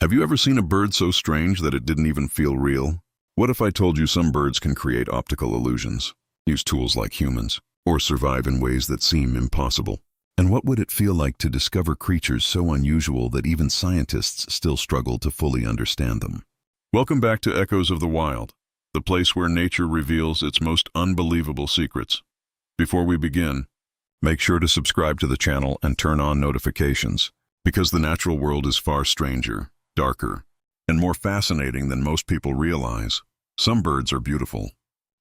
Have you ever seen a bird so strange that it didn't even feel real? What if I told you some birds can create optical illusions, use tools like humans, or survive in ways that seem impossible? And what would it feel like to discover creatures so unusual that even scientists still struggle to fully understand them? Welcome back to Echoes of the Wild, the place where nature reveals its most unbelievable secrets. Before we begin, make sure to subscribe to the channel and turn on notifications, because the natural world is far stranger, darker, and more fascinating than most people realize. Some birds are beautiful,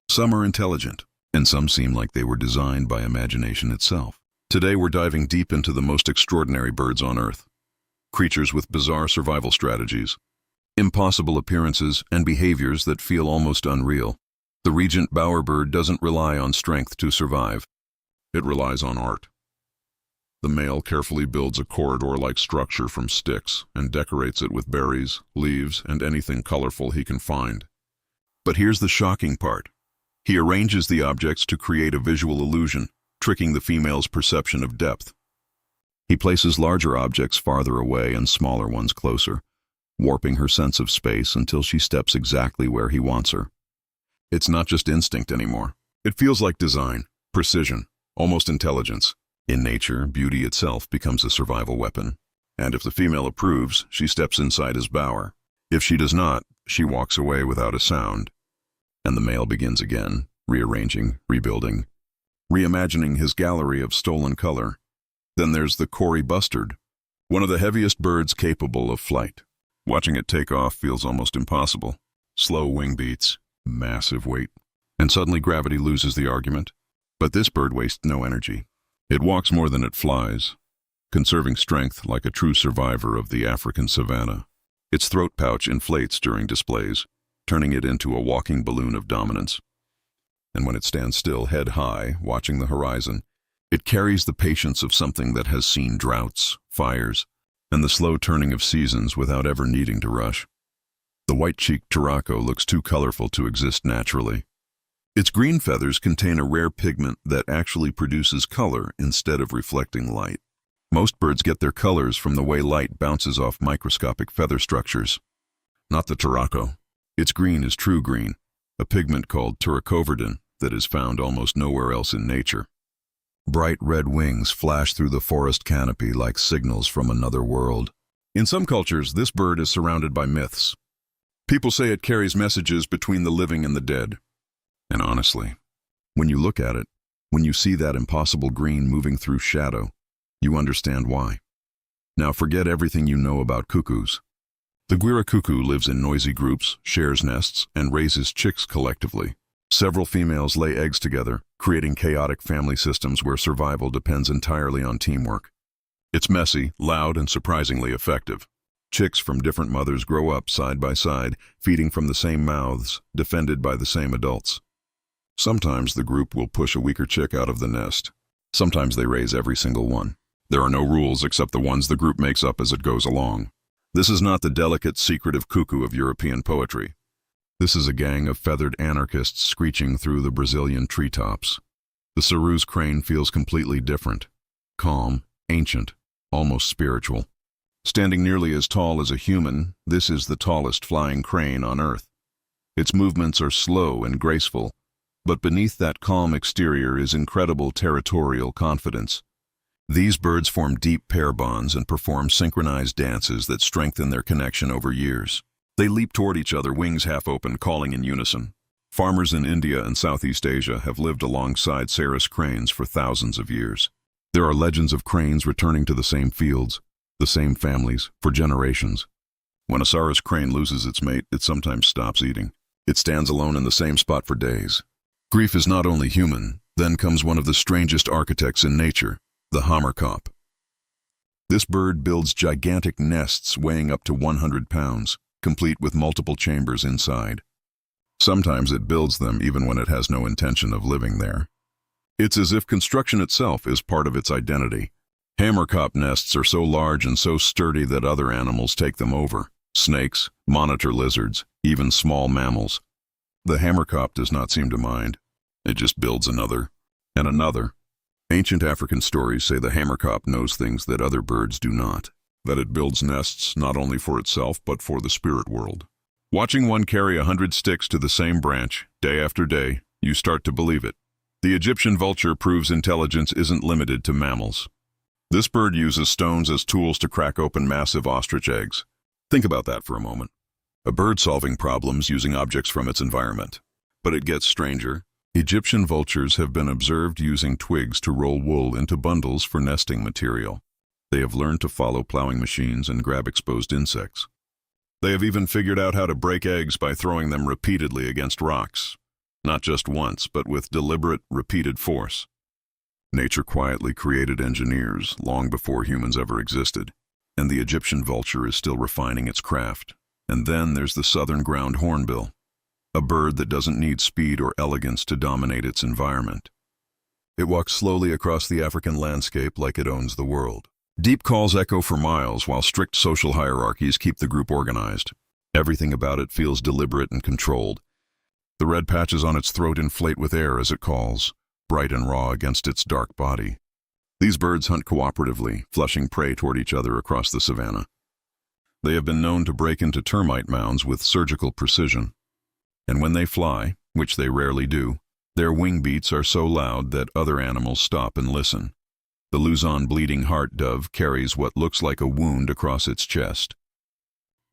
some are intelligent, and some seem like they were designed by imagination itself. Today we're diving deep into the most extraordinary birds on Earth. Creatures with bizarre survival strategies, impossible appearances, and behaviors that feel almost unreal. The Regent bowerbird doesn't rely on strength to survive. It relies on art. The male carefully builds a corridor-like structure from sticks and decorates it with berries, leaves, and anything colorful he can find. But here's the shocking part. He arranges the objects to create a visual illusion, tricking the female's perception of depth. He places larger objects farther away and smaller ones closer, warping her sense of space until she steps exactly where he wants her. It's not just instinct anymore. It feels like design, precision, almost intelligence. In nature, beauty itself becomes a survival weapon. And if the female approves, she steps inside his bower. If she does not, she walks away without a sound. And the male begins again, rearranging, rebuilding, reimagining his gallery of stolen color. Then there's the Cory bustard, one of the heaviest birds capable of flight. Watching it take off feels almost impossible. Slow wing beats, massive weight, and suddenly gravity loses the argument. But this bird wastes no energy. It walks more than it flies, conserving strength like a true survivor of the African savanna. Its throat pouch inflates during displays, turning it into a walking balloon of dominance. And when it stands still, head high, watching the horizon, it carries the patience of something that has seen droughts, fires, and the slow turning of seasons without ever needing to rush. The white-cheeked turaco looks too colorful to exist naturally. Its green feathers contain a rare pigment that actually produces color instead of reflecting light. Most birds get their colors from the way light bounces off microscopic feather structures. Not the turaco. Its green is true green, a pigment called turacoverdin that is found almost nowhere else in nature. Bright red wings flash through the forest canopy like signals from another world. In some cultures, this bird is surrounded by myths. People say it carries messages between the living and the dead. And honestly, when you look at it, when you see that impossible green moving through shadow, you understand why. Now forget everything you know about cuckoos. The guira cuckoo lives in noisy groups, shares nests, and raises chicks collectively. Several females lay eggs together, creating chaotic family systems where survival depends entirely on teamwork. It's messy, loud, and surprisingly effective. Chicks from different mothers grow up side by side, feeding from the same mouths, defended by the same adults. Sometimes the group will push a weaker chick out of the nest. Sometimes they raise every single one. There are no rules except the ones the group makes up as it goes along. This is not the delicate, secretive cuckoo of European poetry. This is a gang of feathered anarchists screeching through the Brazilian treetops. The Saru's crane feels completely different. Calm, ancient, almost spiritual. Standing nearly as tall as a human, this is the tallest flying crane on Earth. Its movements are slow and graceful, but beneath that calm exterior is incredible territorial confidence. These birds form deep pair bonds and perform synchronized dances that strengthen their connection over years. They leap toward each other, wings half open, calling in unison. Farmers in India and Southeast Asia have lived alongside rarest cranes for thousands of years. There are legends of cranes returning to the same fields, the same families, for generations. When a rarest crane loses its mate, it sometimes stops eating. It stands alone in the same spot for days. Grief is not only human, then comes one of the strangest architects in nature, the hamerkop. This bird builds gigantic nests weighing up to 100 pounds, complete with multiple chambers inside. Sometimes it builds them even when it has no intention of living there. It's as if construction itself is part of its identity. Hamerkop nests are so large and so sturdy that other animals take them over. Snakes, monitor lizards, even small mammals. The hamerkop does not seem to mind. It just builds another, and another. Ancient African stories say the hamerkop knows things that other birds do not. that it builds nests not only for itself but for the spirit world. Watching one carry 100 sticks to the same branch, day after day, you start to believe it. The Egyptian vulture proves intelligence isn't limited to mammals. This bird uses stones as tools to crack open massive ostrich eggs. Think about that for a moment. A bird solving problems using objects from its environment. But it gets stranger. Egyptian vultures have been observed using twigs to roll wool into bundles for nesting material. They have learned to follow plowing machines and grab exposed insects. They have even figured out how to break eggs by throwing them repeatedly against rocks. Not just once, but with deliberate, repeated force. Nature quietly created engineers long before humans ever existed, and the Egyptian vulture is still refining its craft. And then there's the southern ground hornbill, a bird that doesn't need speed or elegance to dominate its environment. It walks slowly across the African landscape like it owns the world. Deep calls echo for miles while strict social hierarchies keep the group organized. Everything about it feels deliberate and controlled. The red patches on its throat inflate with air as it calls, bright and raw against its dark body. These birds hunt cooperatively, flushing prey toward each other across the savanna. They have been known to break into termite mounds with surgical precision. And when they fly, which they rarely do, their wing beats are so loud that other animals stop and listen. The Luzon bleeding heart dove carries what looks like a wound across its chest.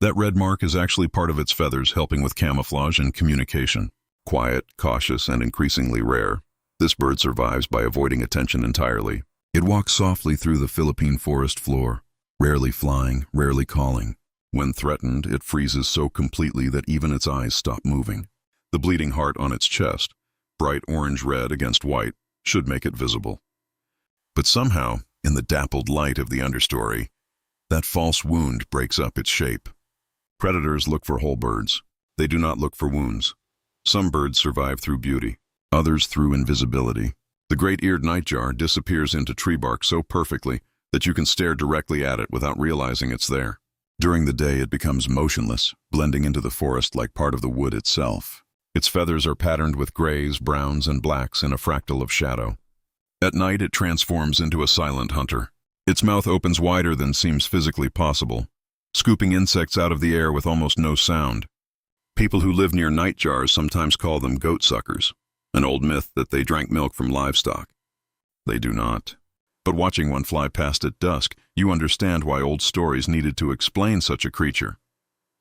That red mark is actually part of its feathers, helping with camouflage and communication. Quiet, cautious, and increasingly rare, this bird survives by avoiding attention entirely. It walks softly through the Philippine forest floor, rarely flying, rarely calling. When threatened, it freezes so completely that even its eyes stop moving. The bleeding heart on its chest, bright orange-red against white, should make it visible. But somehow, in the dappled light of the understory, that false wound breaks up its shape. Predators look for whole birds. They do not look for wounds. Some birds survive through beauty, others through invisibility. The great-eared nightjar disappears into tree bark so perfectly that you can stare directly at it without realizing it's there. During the day, it becomes motionless, blending into the forest like part of the wood itself. Its feathers are patterned with grays, browns, and blacks in a fractal of shadow. At night, it transforms into a silent hunter. Its mouth opens wider than seems physically possible, scooping insects out of the air with almost no sound. People who live near nightjars sometimes call them goat suckers, an old myth that they drank milk from livestock. They do not. But watching one fly past at dusk, you understand why old stories needed to explain such a creature.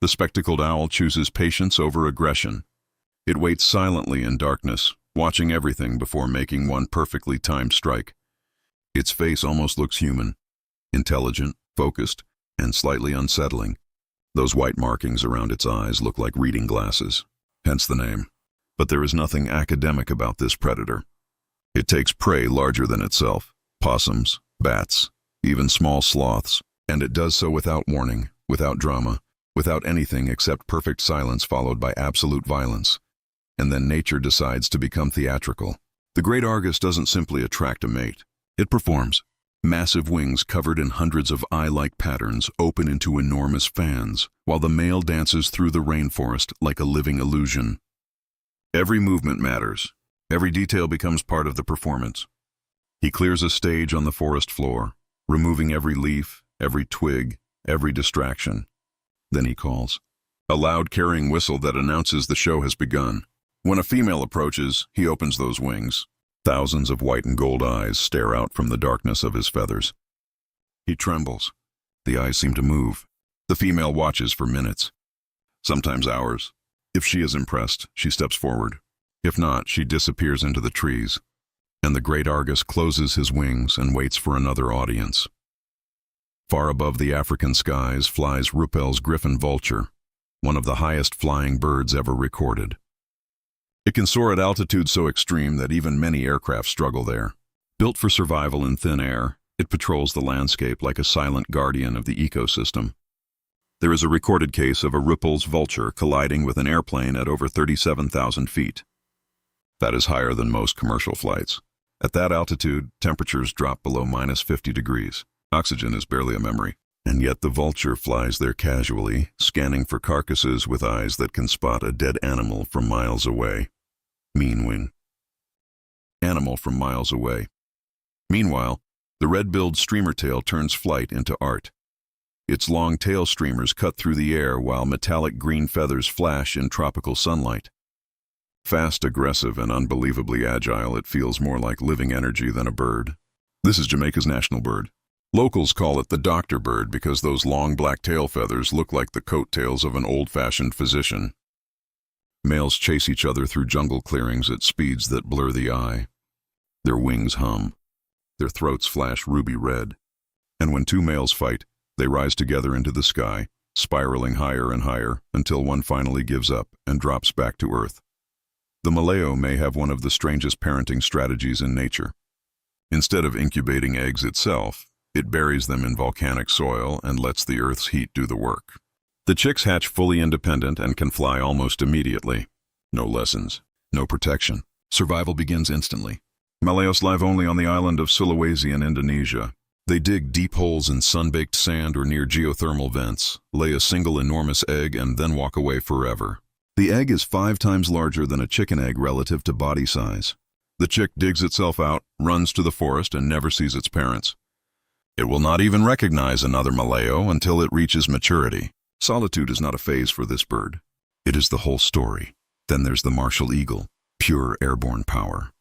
The spectacled owl chooses patience over aggression. It waits silently in darkness, watching everything before making one perfectly timed strike. Its face almost looks human, intelligent, focused, and slightly unsettling. Those white markings around its eyes look like reading glasses, hence the name. But there is nothing academic about this predator. It takes prey larger than itself, possums, bats, even small sloths, and it does so without warning, without drama, without anything except perfect silence followed by absolute violence. And then nature decides to become theatrical. The great Argus doesn't simply attract a mate. It performs. Massive wings covered in hundreds of eye-like patterns open into enormous fans, while the male dances through the rainforest like a living illusion. Every movement matters. Every detail becomes part of the performance. He clears a stage on the forest floor, removing every leaf, every twig, every distraction. Then he calls. A loud carrying whistle that announces the show has begun. When a female approaches, he opens those wings. Thousands of white and gold eyes stare out from the darkness of his feathers. He trembles. The eyes seem to move. The female watches for minutes, sometimes hours. If she is impressed, she steps forward. If not, she disappears into the trees. And the great Argus closes his wings and waits for another audience. Far above the African skies flies Ruppel's griffon vulture, one of the highest flying birds ever recorded. It can soar at altitudes so extreme that even many aircraft struggle there. Built for survival in thin air, it patrols the landscape like a silent guardian of the ecosystem. There is a recorded case of a Ruppel's vulture colliding with an airplane at over 37,000 feet. That is higher than most commercial flights. At that altitude, temperatures drop below -50 degrees. Oxygen is barely a memory. And yet the vulture flies there casually, scanning for carcasses with eyes that can spot a dead animal from miles away. Mean wing. Animal from miles away. Meanwhile, the red-billed streamer tail turns flight into art. Its long tail streamers cut through the air while metallic green feathers flash in tropical sunlight. Fast, aggressive, and unbelievably agile, it feels more like living energy than a bird. This is Jamaica's national bird. Locals call it the doctor bird because those long black tail feathers look like the coattails of an old-fashioned physician. Males chase each other through jungle clearings at speeds that blur the eye. Their wings hum. Their throats flash ruby red. And when two males fight, they rise together into the sky, spiraling higher and higher until one finally gives up and drops back to earth. The Malayo may have one of the strangest parenting strategies in nature. Instead of incubating eggs itself, it buries them in volcanic soil and lets the Earth's heat do the work. The chicks hatch fully independent and can fly almost immediately. No lessons, no protection. Survival begins instantly. Malayos live only on the island of Sulawesi in Indonesia. They dig deep holes in sun-baked sand or near geothermal vents, lay a single enormous egg, and then walk away forever. The egg is 5 times larger than a chicken egg relative to body size. The chick digs itself out, runs to the forest, and never sees its parents. It will not even recognize another Malayo until it reaches maturity. Solitude is not a phase for this bird. It is the whole story. Then there's the martial eagle, pure airborne power.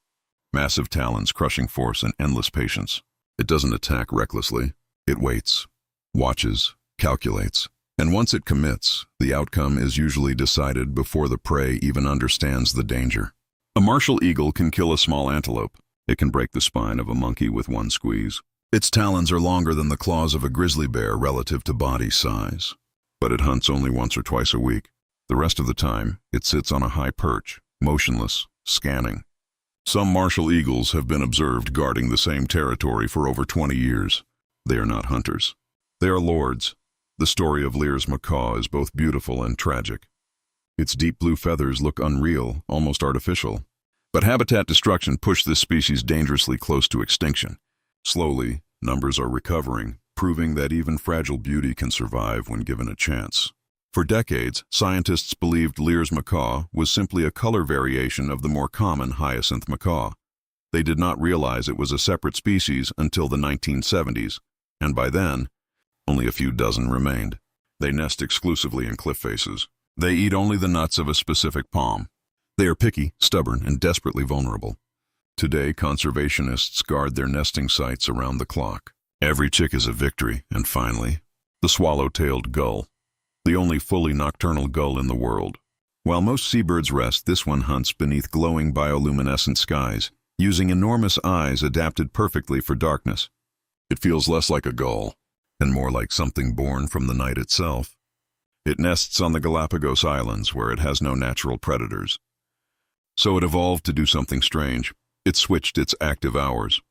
Massive talons, crushing force, and endless patience. It doesn't attack recklessly. It waits, watches, calculates. And once it commits, the outcome is usually decided before the prey even understands the danger. A martial eagle can kill a small antelope. It can break the spine of a monkey with one squeeze. Its talons are longer than the claws of a grizzly bear relative to body size. But it hunts only once or twice a week. The rest of the time, it sits on a high perch, motionless, scanning. Some martial eagles have been observed guarding the same territory for over 20 years. They are not hunters. They are lords. The story of Lear's macaw is both beautiful and tragic. Its deep blue feathers look unreal, almost artificial. But habitat destruction pushed this species dangerously close to extinction. Slowly, numbers are recovering, proving that even fragile beauty can survive when given a chance. For decades, scientists believed Lear's macaw was simply a color variation of the more common hyacinth macaw. They did not realize it was a separate species until the 1970s, and by then, only a few dozen remained. They nest exclusively in cliff faces. They eat only the nuts of a specific palm. They are picky, stubborn, and desperately vulnerable. Today, conservationists guard their nesting sites around the clock. Every chick is a victory, and finally, the swallow-tailed gull, the only fully nocturnal gull in the world. While most seabirds rest, this one hunts beneath glowing bioluminescent skies, using enormous eyes adapted perfectly for darkness. It feels less like a gull, and more like something born from the night itself. It nests on the Galapagos Islands, where it has no natural predators. So it evolved to do something strange. It switched its active hours.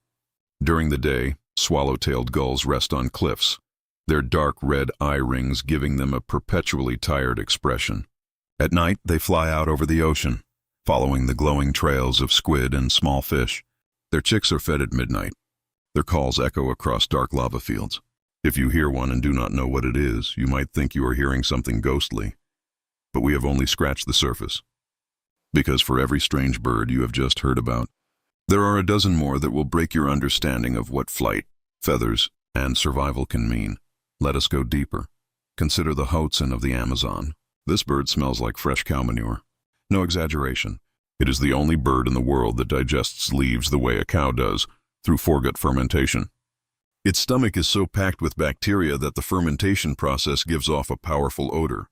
During the day, swallow-tailed gulls rest on cliffs, their dark red eye rings giving them a perpetually tired expression. At night, they fly out over the ocean, following the glowing trails of squid and small fish. Their chicks are fed at midnight. Their calls echo across dark lava fields. If you hear one and do not know what it is, you might think you are hearing something ghostly. But we have only scratched the surface. Because for every strange bird you have just heard about, there are a dozen more that will break your understanding of what flight, feathers, and survival can mean. Let us go deeper. Consider the hoatzin of the Amazon. This bird smells like fresh cow manure. No exaggeration. It is the only bird in the world that digests leaves the way a cow does, through foregut fermentation. Its stomach is so packed with bacteria that the fermentation process gives off a powerful odor.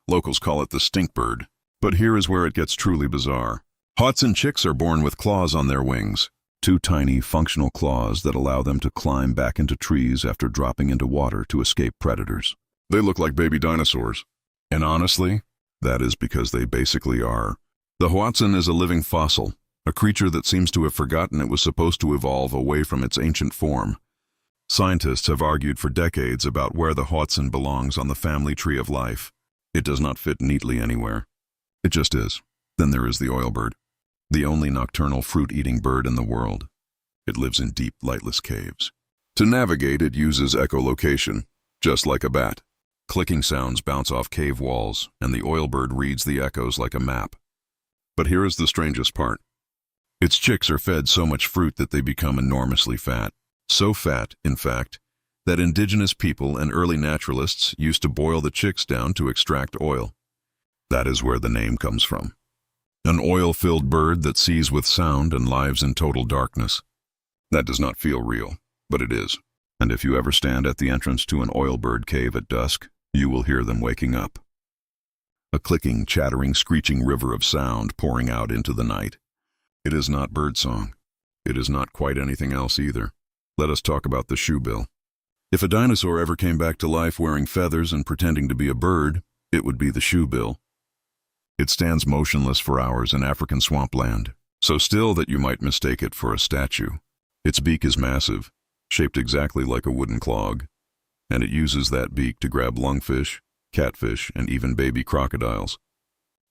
Locals call it the stink bird. But here is where it gets truly bizarre. Hoatzin chicks are born with claws on their wings, 2 tiny, functional claws that allow them to climb back into trees after dropping into water to escape predators. They look like baby dinosaurs. And honestly, that is because they basically are. The hoatzin is a living fossil, a creature that seems to have forgotten it was supposed to evolve away from its ancient form. Scientists have argued for decades about where the hoatzin belongs on the family tree of life. It does not fit neatly anywhere. It just is. Then there is the oilbird, the only nocturnal fruit-eating bird in the world. It lives in deep, lightless caves. To navigate, it uses echolocation, just like a bat. Clicking sounds bounce off cave walls, and the oilbird reads the echoes like a map. But here is the strangest part. Its chicks are fed so much fruit that they become enormously fat. So fat, in fact, that indigenous people and early naturalists used to boil the chicks down to extract oil. That is where the name comes from. An oil-filled bird that sees with sound and lives in total darkness. That does not feel real, but it is. And if you ever stand at the entrance to an oil bird cave at dusk, you will hear them waking up. A clicking, chattering, screeching river of sound pouring out into the night. It is not birdsong. It is not quite anything else either. Let us talk about the shoebill. If a dinosaur ever came back to life wearing feathers and pretending to be a bird, it would be the shoebill. It stands motionless for hours in African swampland, so still that you might mistake it for a statue. Its beak is massive, shaped exactly like a wooden clog, and it uses that beak to grab lungfish, catfish, and even baby crocodiles.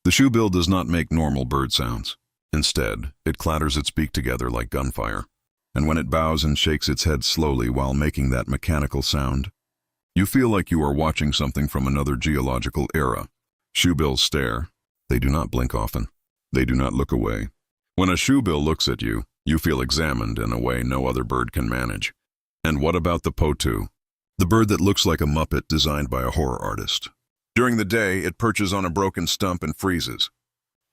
The shoebill does not make normal bird sounds. Instead, it clatters its beak together like gunfire, and when it bows and shakes its head slowly while making that mechanical sound, you feel like you are watching something from another geological era. Shoebills stare. They do not blink often. They do not look away. When a shoebill looks at you, you feel examined in a way no other bird can manage. And what about the potu? The bird that looks like a Muppet designed by a horror artist. During the day, it perches on a broken stump and freezes.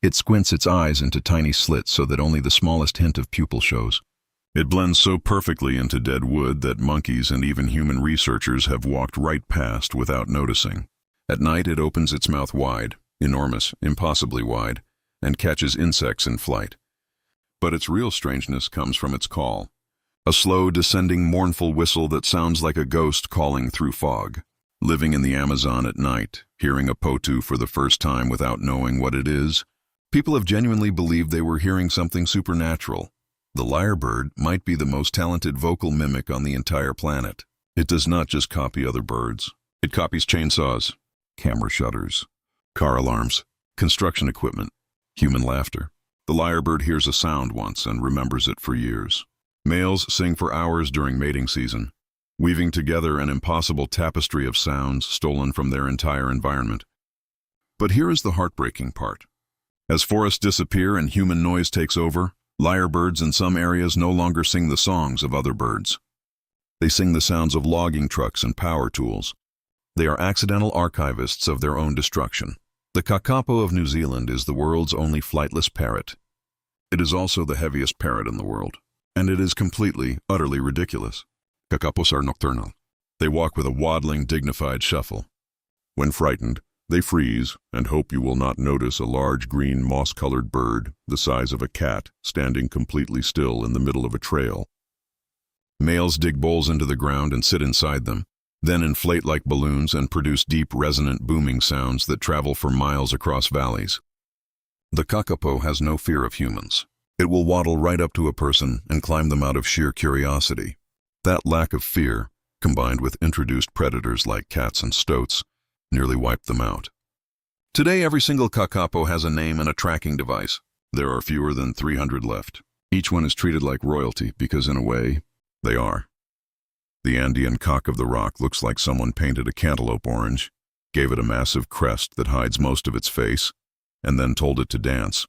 It squints its eyes into tiny slits so that only the smallest hint of pupil shows. It blends so perfectly into dead wood that monkeys and even human researchers have walked right past without noticing. At night, it opens its mouth wide, enormous, impossibly wide, and catches insects in flight. But its real strangeness comes from its call. A slow, descending, mournful whistle that sounds like a ghost calling through fog. Living in the Amazon at night, hearing a potu for the first time without knowing what it is, people have genuinely believed they were hearing something supernatural. The lyrebird might be the most talented vocal mimic on the entire planet. It does not just copy other birds. It copies chainsaws, camera shutters, car alarms, construction equipment, human laughter. The lyrebird hears a sound once and remembers it for years. Males sing for hours during mating season, weaving together an impossible tapestry of sounds stolen from their entire environment. But here is the heartbreaking part. As forests disappear and human noise takes over, lyrebirds in some areas no longer sing the songs of other birds. They sing the sounds of logging trucks and power tools. They are accidental archivists of their own destruction. The kakapo of New Zealand is the world's only flightless parrot. It is also the heaviest parrot in the world, and it is completely, utterly ridiculous. Kakapos are nocturnal. They walk with a waddling, dignified shuffle. When frightened, they freeze and hope you will not notice a large green moss-colored bird, the size of a cat, standing completely still in the middle of a trail. Males dig bowls into the ground and sit inside them, then inflate like balloons and produce deep, resonant booming sounds that travel for miles across valleys. The kakapo has no fear of humans. It will waddle right up to a person and climb them out of sheer curiosity. That lack of fear, combined with introduced predators like cats and stoats, nearly wiped them out. Today, every single kakapo has a name and a tracking device. There are fewer than 300 left. Each one is treated like royalty because, in a way, they are. The Andean cock of the rock looks like someone painted a cantaloupe orange, gave it a massive crest that hides most of its face, and then told it to dance.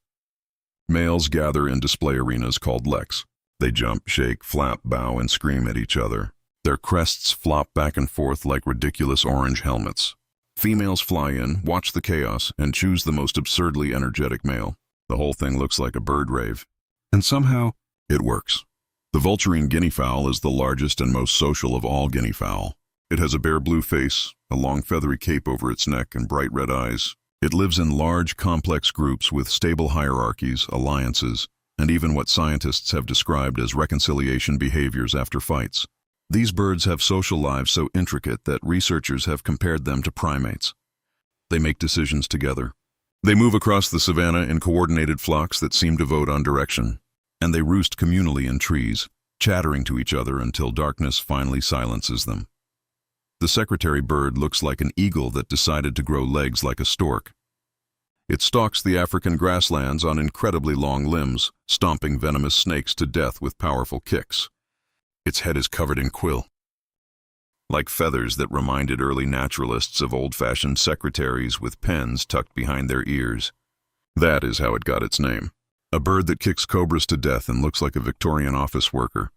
Males gather in display arenas called leks. They jump, shake, flap, bow, and scream at each other. Their crests flop back and forth like ridiculous orange helmets. Females fly in, watch the chaos, and choose the most absurdly energetic male. The whole thing looks like a bird rave. And somehow, it works. The vulturine guinea fowl is the largest and most social of all guinea fowl. It has a bare blue face, a long feathery cape over its neck, and bright red eyes. It lives in large, complex groups with stable hierarchies, alliances, and even what scientists have described as reconciliation behaviors after fights. These birds have social lives so intricate that researchers have compared them to primates. They make decisions together. They move across the savanna in coordinated flocks that seem to vote on direction. And they roost communally in trees, chattering to each other until darkness finally silences them. The secretary bird looks like an eagle that decided to grow legs like a stork. It stalks the African grasslands on incredibly long limbs, stomping venomous snakes to death with powerful kicks. Its head is covered in quill, like feathers that reminded early naturalists of old-fashioned secretaries with pens tucked behind their ears. That is how it got its name. A bird that kicks cobras to death and looks like a Victorian office worker.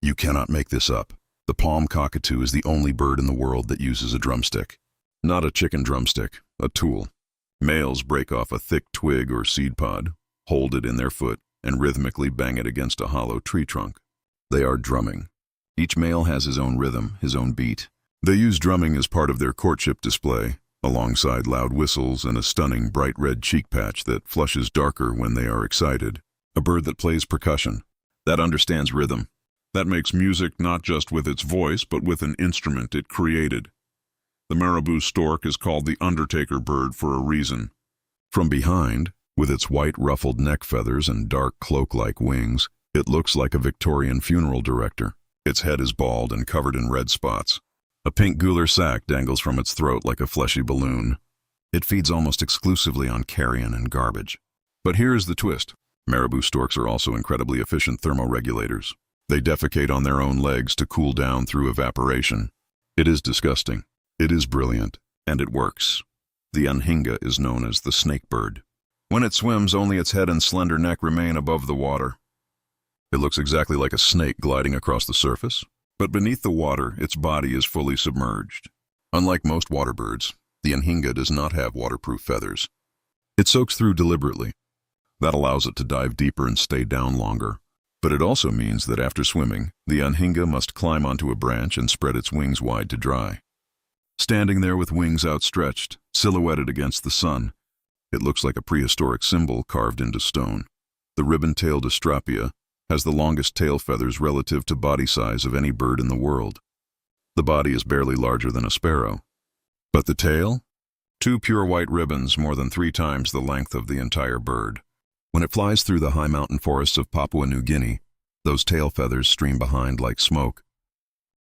You cannot make this up. The palm cockatoo is the only bird in the world that uses a drumstick. Not a chicken drumstick, a tool. Males break off a thick twig or seed pod, hold it in their foot, and rhythmically bang it against a hollow tree trunk. They are drumming. Each male has his own rhythm, his own beat. They use drumming as part of their courtship display, alongside loud whistles and a stunning bright red cheek patch that flushes darker when they are excited. A bird that plays percussion, that understands rhythm, that makes music not just with its voice but with an instrument it created. The marabou stork is called the undertaker bird for a reason. From behind, with its white ruffled neck feathers and dark cloak-like wings, it looks like a Victorian funeral director. Its head is bald and covered in red spots. A pink gular sac dangles from its throat like a fleshy balloon. It feeds almost exclusively on carrion and garbage. But here is the twist. Marabou storks are also incredibly efficient thermoregulators. They defecate on their own legs to cool down through evaporation. It is disgusting. It is brilliant. And it works. The anhinga is known as the snake bird. When it swims, only its head and slender neck remain above the water. It looks exactly like a snake gliding across the surface, but beneath the water, its body is fully submerged. Unlike most water birds, the anhinga does not have waterproof feathers. It soaks through deliberately. That allows it to dive deeper and stay down longer. But it also means that after swimming, the anhinga must climb onto a branch and spread its wings wide to dry. Standing there with wings outstretched, silhouetted against the sun, it looks like a prehistoric symbol carved into stone. The ribbon-tailed astrapia has the longest tail feathers relative to body size of any bird in the world. The body is barely larger than a sparrow. But the tail? 2 pure white ribbons more than 3 times the length of the entire bird. When it flies through the high mountain forests of Papua New Guinea, those tail feathers stream behind like smoke.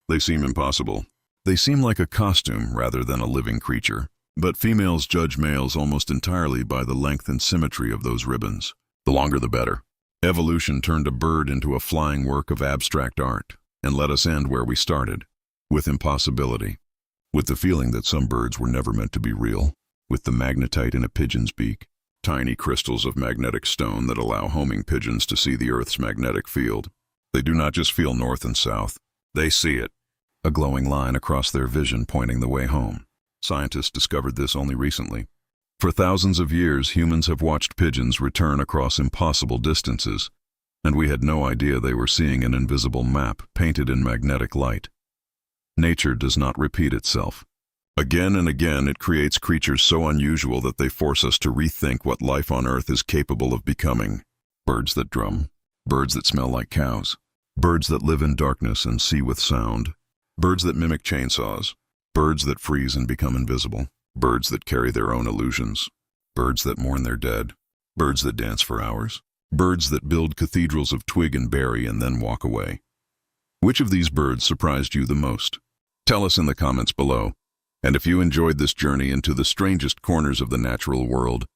They seem impossible. They seem like a costume rather than a living creature. But females judge males almost entirely by the length and symmetry of those ribbons. The longer the better. Evolution turned a bird into a flying work of abstract art, and let us end where we started, with impossibility, with the feeling that some birds were never meant to be real, with the magnetite in a pigeon's beak, tiny crystals of magnetic stone that allow homing pigeons to see the Earth's magnetic field. They do not just feel north and south, they see it, a glowing line across their vision pointing the way home. Scientists discovered this only recently. For thousands of years, humans have watched pigeons return across impossible distances, and we had no idea they were seeing an invisible map painted in magnetic light. Nature does not repeat itself. Again and again, it creates creatures so unusual that they force us to rethink what life on Earth is capable of becoming. Birds that drum, birds that smell like cows, birds that live in darkness and see with sound, birds that mimic chainsaws, birds that freeze and become invisible, birds that carry their own illusions, birds that mourn their dead, birds that dance for hours, birds that build cathedrals of twig and berry and then walk away. Which of these birds surprised you the most? Tell us in the comments below. And if you enjoyed this journey into the strangest corners of the natural world,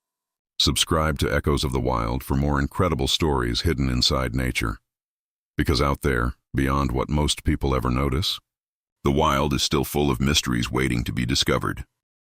subscribe to Echoes of the Wild for more incredible stories hidden inside nature. Because out there, beyond what most people ever notice, the wild is still full of mysteries waiting to be discovered.